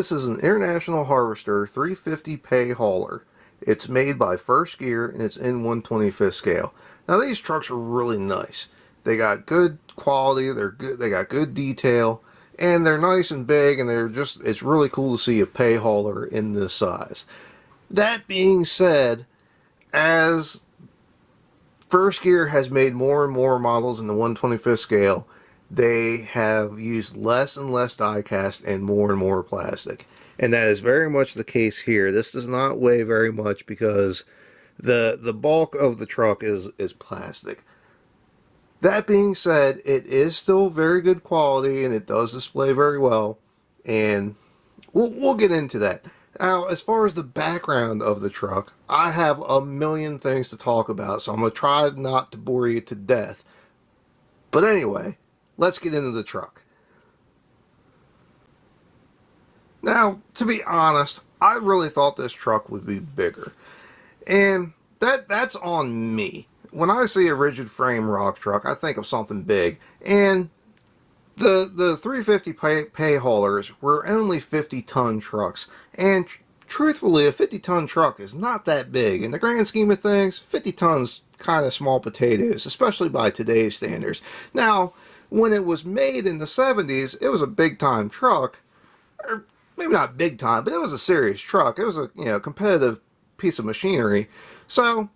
This is an International Harvester 350 Payhauler. It's made by First Gear and it's in 1/25th scale. Now these trucks are really nice. They got good quality, they're good, they got good detail, and they're nice and big, and it's really cool to see a Payhauler in this size. That being said, as First Gear has made more and more models in the 1/25th scale, they have used less and less diecast and more plastic. And that is very much the case here. This does not weigh very much because the bulk of the truck is plastic. That being said, it is still very good quality and it does display very well. And we'll get into that. Now, as far as the background of the truck, I have a million things to talk about, so I'm going to try not to bore you to death. But anyway, let's get into the truck. Now, to be honest, I really thought this truck would be bigger. And that's on me. When I see a rigid frame rock truck, I think of something big. And the 350 Payhaulers were only 50-ton trucks. And truthfully, a 50-ton truck is not that big. In the grand scheme of things, 50 tons kind of small potatoes, especially by today's standards. Now, when it was made in the 70s, it was a big-time truck. Or maybe not big time, but it was a serious truck. It was a competitive piece of machinery. So,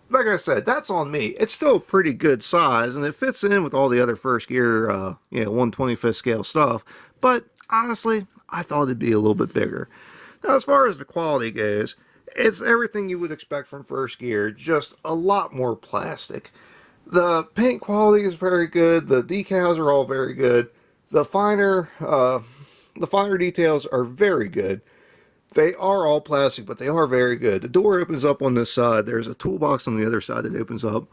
like I said, that's on me. It's still a pretty good size, and it fits in with all the other First Gear, 1/25th scale stuff. But honestly, I thought it'd be a little bit bigger. Now, as far as the quality goes, it's everything you would expect from First Gear, just a lot more plastic. The paint quality is very good. The decals are all very good. The finer details are very good. They are all plastic, but they are very good. The door opens up on this side. There's a toolbox on the other side that opens up.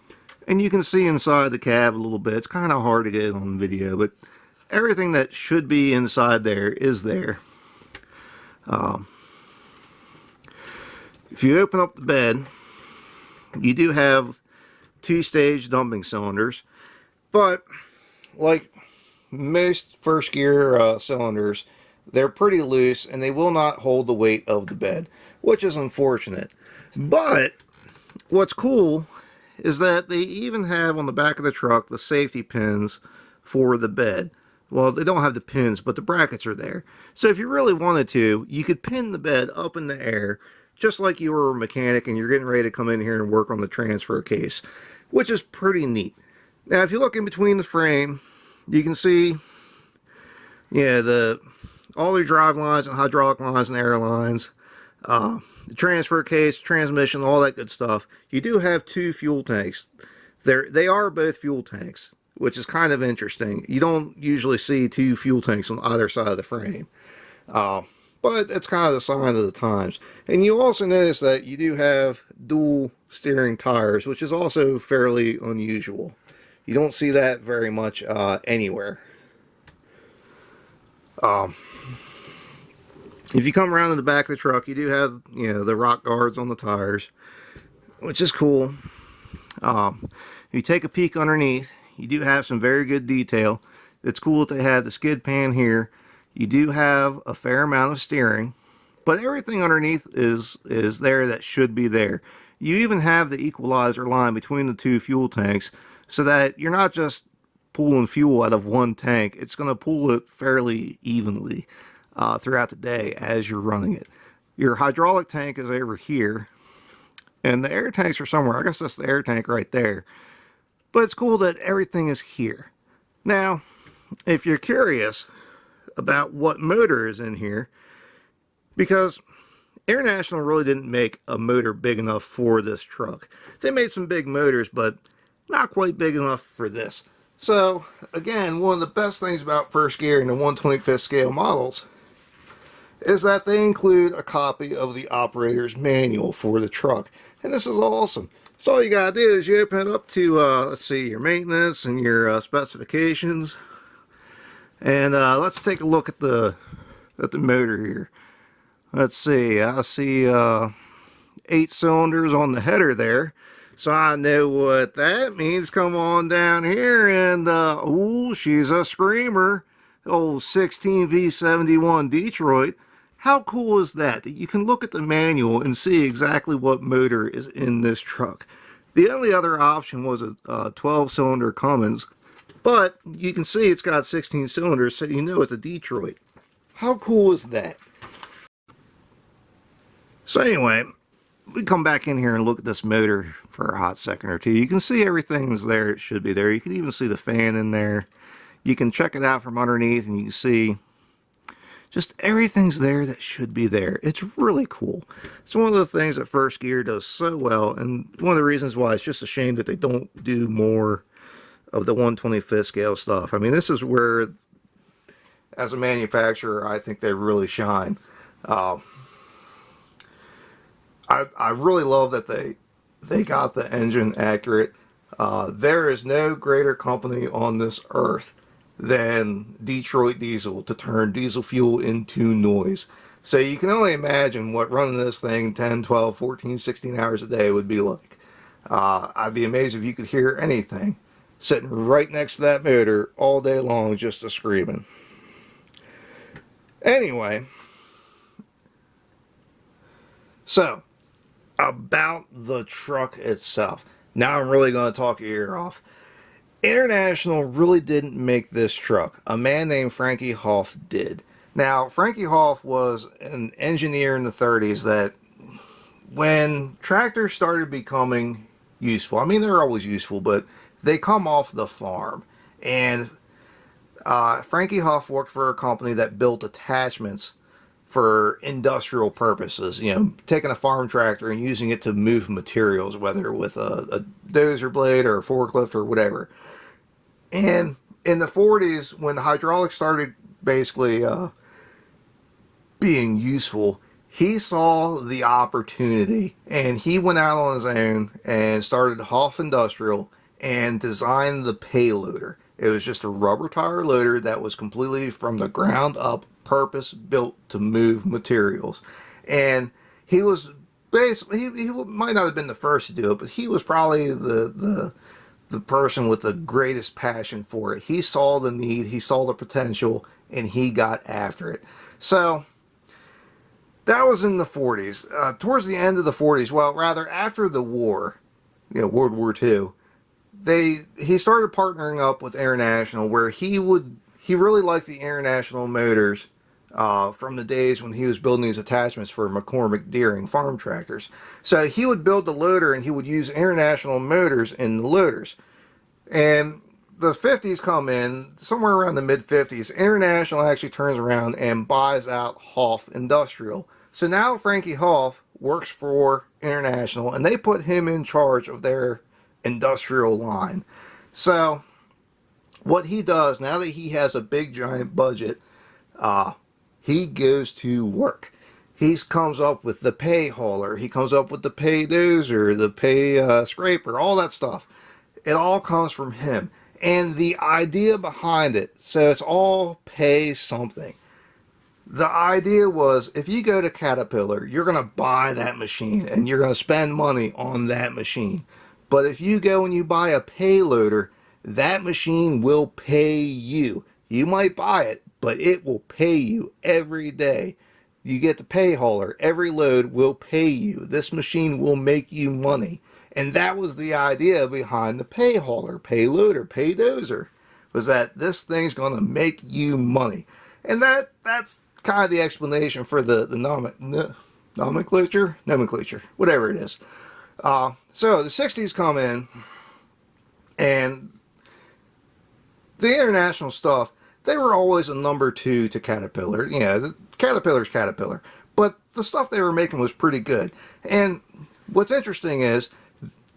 And you can see inside the cab a little bit. It's kind of hard to get on video, but everything that should be inside there is there. If you open up the bed, you do have two-stage dumping cylinders, but like most First Gear cylinders, they're pretty loose and they will not hold the weight of the bed, which is unfortunate. But what's cool is that they even have on the back of the truck the safety pins for the bed. Well, they don't have the pins, but the brackets are there. So if you really wanted to, you could pin the bed up in the air, just like you were a mechanic and you're getting ready to come in here and work on the transfer case, which is pretty neat. Now, if you look in between the frame, you can see, all the drive lines and hydraulic lines and air lines, the transfer case, transmission, all that good stuff. You do have two fuel tanks. They are both fuel tanks, which is kind of interesting. You don't usually see two fuel tanks on either side of the frame. But it's kind of the sign of the times. And you also notice that you do have dual steering tires, which is also fairly unusual. You don't see that very much anywhere. If you come around to the back of the truck, you do have, the rock guards on the tires, which is cool. If you take a peek underneath, you do have some very good detail. It's cool that they have the skid pan here. You do have a fair amount of steering, but everything underneath is there that should be there. You even have the equalizer line between the two fuel tanks so that you're not just pulling fuel out of one tank. It's going to pull it fairly evenly throughout the day as you're running it. Your hydraulic tank is over here, and the air tanks are somewhere. I guess that's the air tank right there. But it's cool that everything is here. Now, if you're curious about what motor is in here, because International really didn't make a motor big enough for this truck. They made some big motors, but not quite big enough for this. So, again, one of the best things about First Gear and the 1/25th scale models is that they include a copy of the operator's manual for the truck. And this is awesome. So all you gotta do is you open it up to, let's see, your maintenance and your specifications. And let's take a look at the motor here. Let's see, I see 8 cylinders on the header there. So I know what that means. Come on down here and, ooh, she's a screamer. old 16V71 Detroit. How cool is that? That you can look at the manual and see exactly what motor is in this truck. The only other option was a 12-cylinder Cummins, but you can see it's got 16 cylinders, so you know it's a Detroit. How cool is that? So anyway, we come back in here and look at this motor for a hot second or two. You can see everything's there. It should be there. You can even see the fan in there. You can check it out from underneath and you can see just everything's there that should be there. It's really cool. It's one of the things that First Gear does so well, and one of the reasons why it's just a shame that they don't do more of the 1/25th scale stuff. I mean, this is where, as a manufacturer, I think they really shine. I really love that they got the engine accurate. There is no greater company on this earth than Detroit Diesel to turn diesel fuel into noise. So you can only imagine what running this thing 10, 12, 14, 16 hours a day would be like. I'd be amazed if you could hear anything sitting right next to that motor all day long just a screaming. Anyway, so about the truck itself. Now I'm really going to talk your ear off. International really didn't make this truck. A man named Frankie Hoff did. Now, Frankie Hoff was an engineer in the 30s that when tractors started becoming useful, I mean, they're always useful, but they come off the farm. And Frankie Hoff worked for a company that built attachments for industrial purposes, you know, taking a farm tractor and using it to move materials, whether with a dozer blade or a forklift or whatever. And in the 40s, when the hydraulics started basically being useful, he saw the opportunity and he went out on his own and started Hoff Industrial and designed the payloader. It was just a rubber tire loader that was completely from the ground up purpose built to move materials. And he was basically, he might not have been the first to do it, but he was probably the person with the greatest passion for it. He saw the need, he saw the potential, and he got after it. So that was in the 40s. Towards the end of the 40s, well, rather after the war, you know, World War II, he started partnering up with International, where he really liked the International motors from the days when he was building these attachments for McCormick Deering farm tractors. So he would build the loader and he would use International motors in the loaders. And the 50s come in, somewhere around the mid-50s, International actually turns around and buys out Hoff Industrial. So now Frankie Hoff works for International and they put him in charge of their industrial line. So what he does, now that he has a big giant budget, he goes to work. He comes up with the Payhauler, he comes up with the Pay Dozer, the Pay Scraper, all that stuff. It all comes from him. And the idea behind it, so it's all pay something. The idea was, if you go to Caterpillar, you're going to buy that machine and you're going to spend money on that machine. But if you go and you buy a payloader, that machine will pay you. You might buy it, but it will pay you every day. You get the Payhauler, every load will pay you. This machine will make you money. And that was the idea behind the Payhauler, Payloader, Paydozer, was that this thing's going to make you money. And that's kind of the explanation for the nomenclature, whatever it is. So the 60s come in, and the International stuff, they were always a number two to Caterpillar. You know, the Caterpillar's Caterpillar. But the stuff they were making was pretty good. And what's interesting is,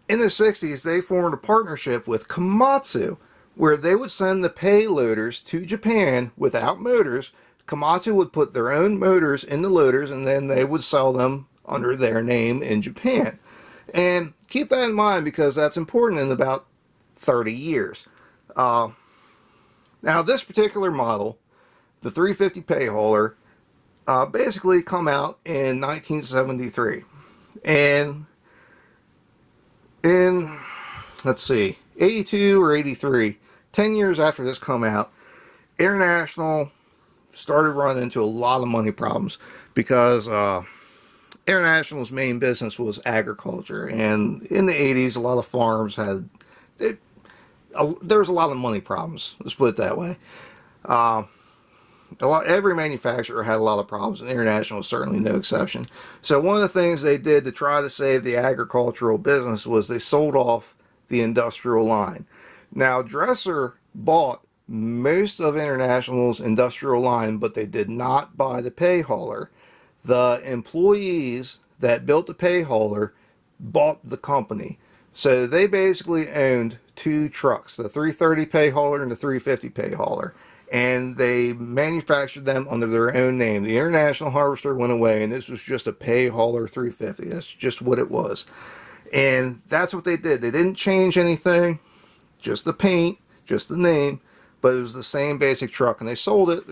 in the 60s, they formed a partnership with Komatsu, where they would send the payloaders to Japan without motors. Komatsu would put their own motors in the loaders, and then they would sell them under their name in Japan. And keep that in mind, because that's important in about 30 years. Now, this particular model, the 350 Payhauler, basically come out in 1973. And in, let's see, 82 or 83, 10 years after this come out, International started running into a lot of money problems because International's main business was agriculture, and in the 80s, a lot of farms had there was a lot of money problems. Let's put it that way. Every manufacturer had a lot of problems, and International was certainly no exception. So one of the things they did to try to save the agricultural business was they sold off the industrial line. Now, Dresser bought most of International's industrial line, but they did not buy the Payhauler. The employees that built the Payhauler bought the company. So they basically owned two trucks, the 330 Payhauler and the 350 Payhauler. And they manufactured them under their own name. The International Harvester went away, and this was just a Payhauler 350. That's just what it was. And that's what they did. They didn't change anything, just the paint, just the name, but it was the same basic truck, and they sold it.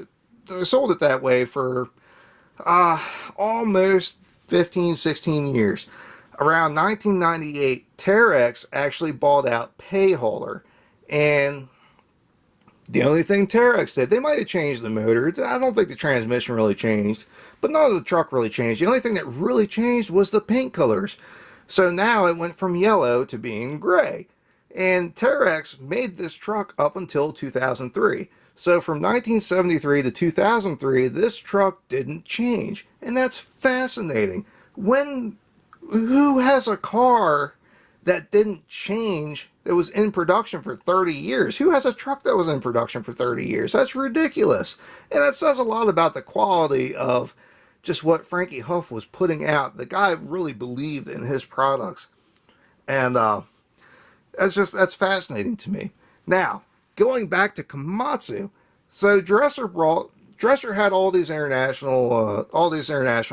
They sold it that way for almost 15, 16 years. Around 1998, Terex actually bought out Payhauler, and the only thing Terex did, they might have changed the motor. I don't think the transmission really changed, but none of the truck really changed. The only thing that really changed was the paint colors. So now it went from yellow to being gray. And Terex made this truck up until 2003. So from 1973 to 2003, this truck didn't change. And that's fascinating. Who has a car that didn't change, that was in production for 30 years? Who has a truck that was in production for 30 years? That's ridiculous. And that says a lot about the quality of just what Frankie Huff was putting out. The guy really believed in his products. And that's fascinating to me. Now, going back to Komatsu, so Dresser had all these international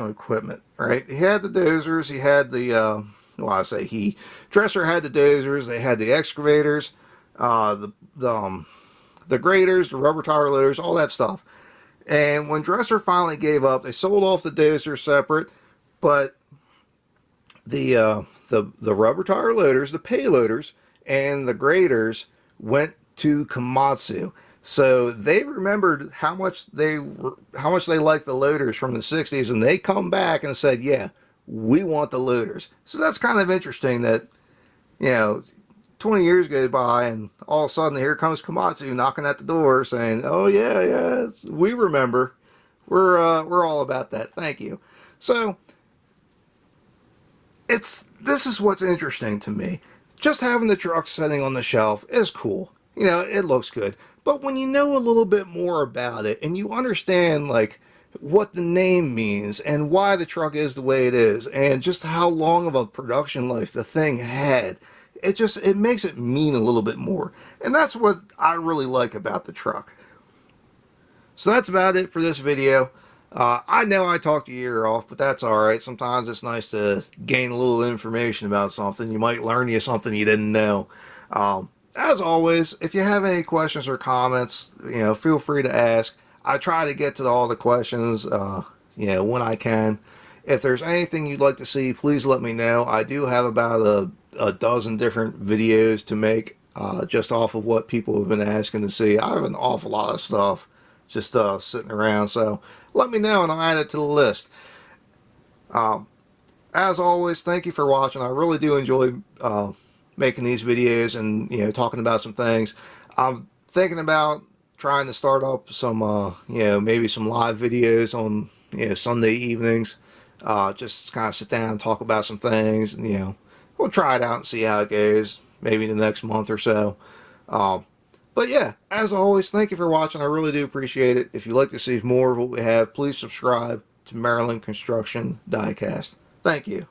equipment, right? He had the dozers, he had the Dresser had the dozers, they had the excavators, the graders, the rubber tire loaders, all that stuff. And when Dresser finally gave up, they sold off the dozers separate, but the rubber tire loaders, the payloaders, and the graders went to Komatsu. So they remembered how much they liked the loaders from the 60s, and they come back and said, yeah, we want the loaders. So that's kind of interesting that, 20 years go by and all of a sudden here comes Komatsu knocking at the door saying, oh yeah, we remember. We're all about that. Thank you. So this is what's interesting to me. Just having the truck sitting on the shelf is cool. It looks good. But when you know a little bit more about it and you understand like what the name means and why the truck is the way it is and just how long of a production life the thing had, it makes it mean a little bit more. And that's what I really like about the truck. So that's about it for this video. I know I talked your ear off, but that's alright. Sometimes it's nice to gain a little information about something. You might learn you something you didn't know. As always, if you have any questions or comments, feel free to ask. I try to get to all the questions, when I can. If there's anything you'd like to see, please let me know. I do have about a dozen different videos to make, just off of what people have been asking to see. I have an awful lot of stuff just sitting around, so let me know and I'll add it to the list. As always, thank you for watching. I really do enjoy making these videos and talking about some things. I'm thinking about trying to start up some maybe some live videos on Sunday evenings. Just kind of sit down and talk about some things, and we'll try it out and see how it goes, maybe in the next month or so. But yeah, as always, thank you for watching. I really do appreciate it. If you'd like to see more of what we have, please subscribe to Maryland Construction Diecast. Thank you.